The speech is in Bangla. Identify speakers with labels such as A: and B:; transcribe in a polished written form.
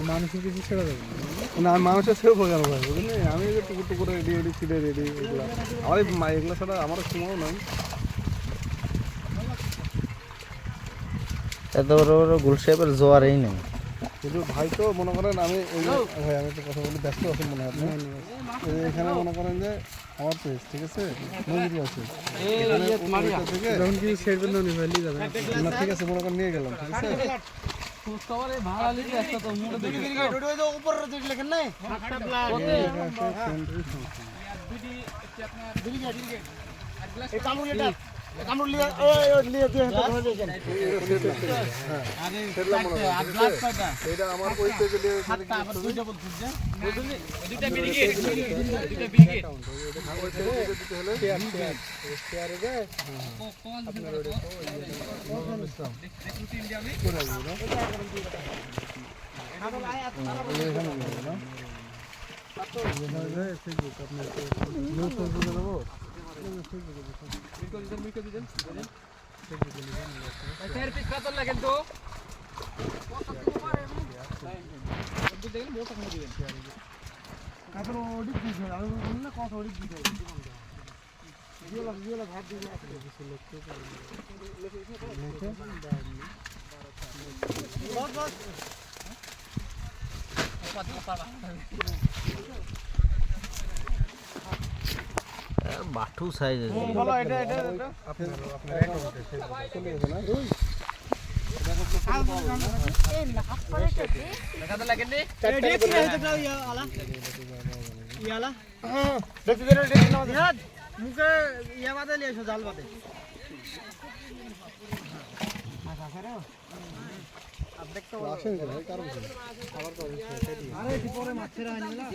A: মানুষের কিছু ছেড়ে দেবে
B: না, আমি মানুষের ছেড়ে বোঝানো ভাই, বুঝলি? আমি যে টুকুর টুকুর রেডি রেডি ছিঁড়ে রেডি, এগুলো আমার এগুলো ছাড়া আমার সময়ও নাই।
C: এত বড় বড় গোল শেপের জোয়ারেই নেই।
B: কিন্তু ভাই তো মনে করেন আমি ভাই আমি তো কথা বলি, ব্যস্ত আছেন মনে হয় আপনি। এখানে মনে করেন যে আমার পেজ, ঠিক আছে, মজুরি আছে
A: যখন কিছু ছেড়বেন না উনি ভাইলি যাবেন
B: না, ঠিক আছে, মনে করেন নিয়ে গেলাম, ঠিক আছে। এটা আমার ওই পেজে
C: বাঠু সাইজ
A: মুখে ইয়া বাদে নিয়ে এসো, জাল বাদে আরে পরে মাছের আনি না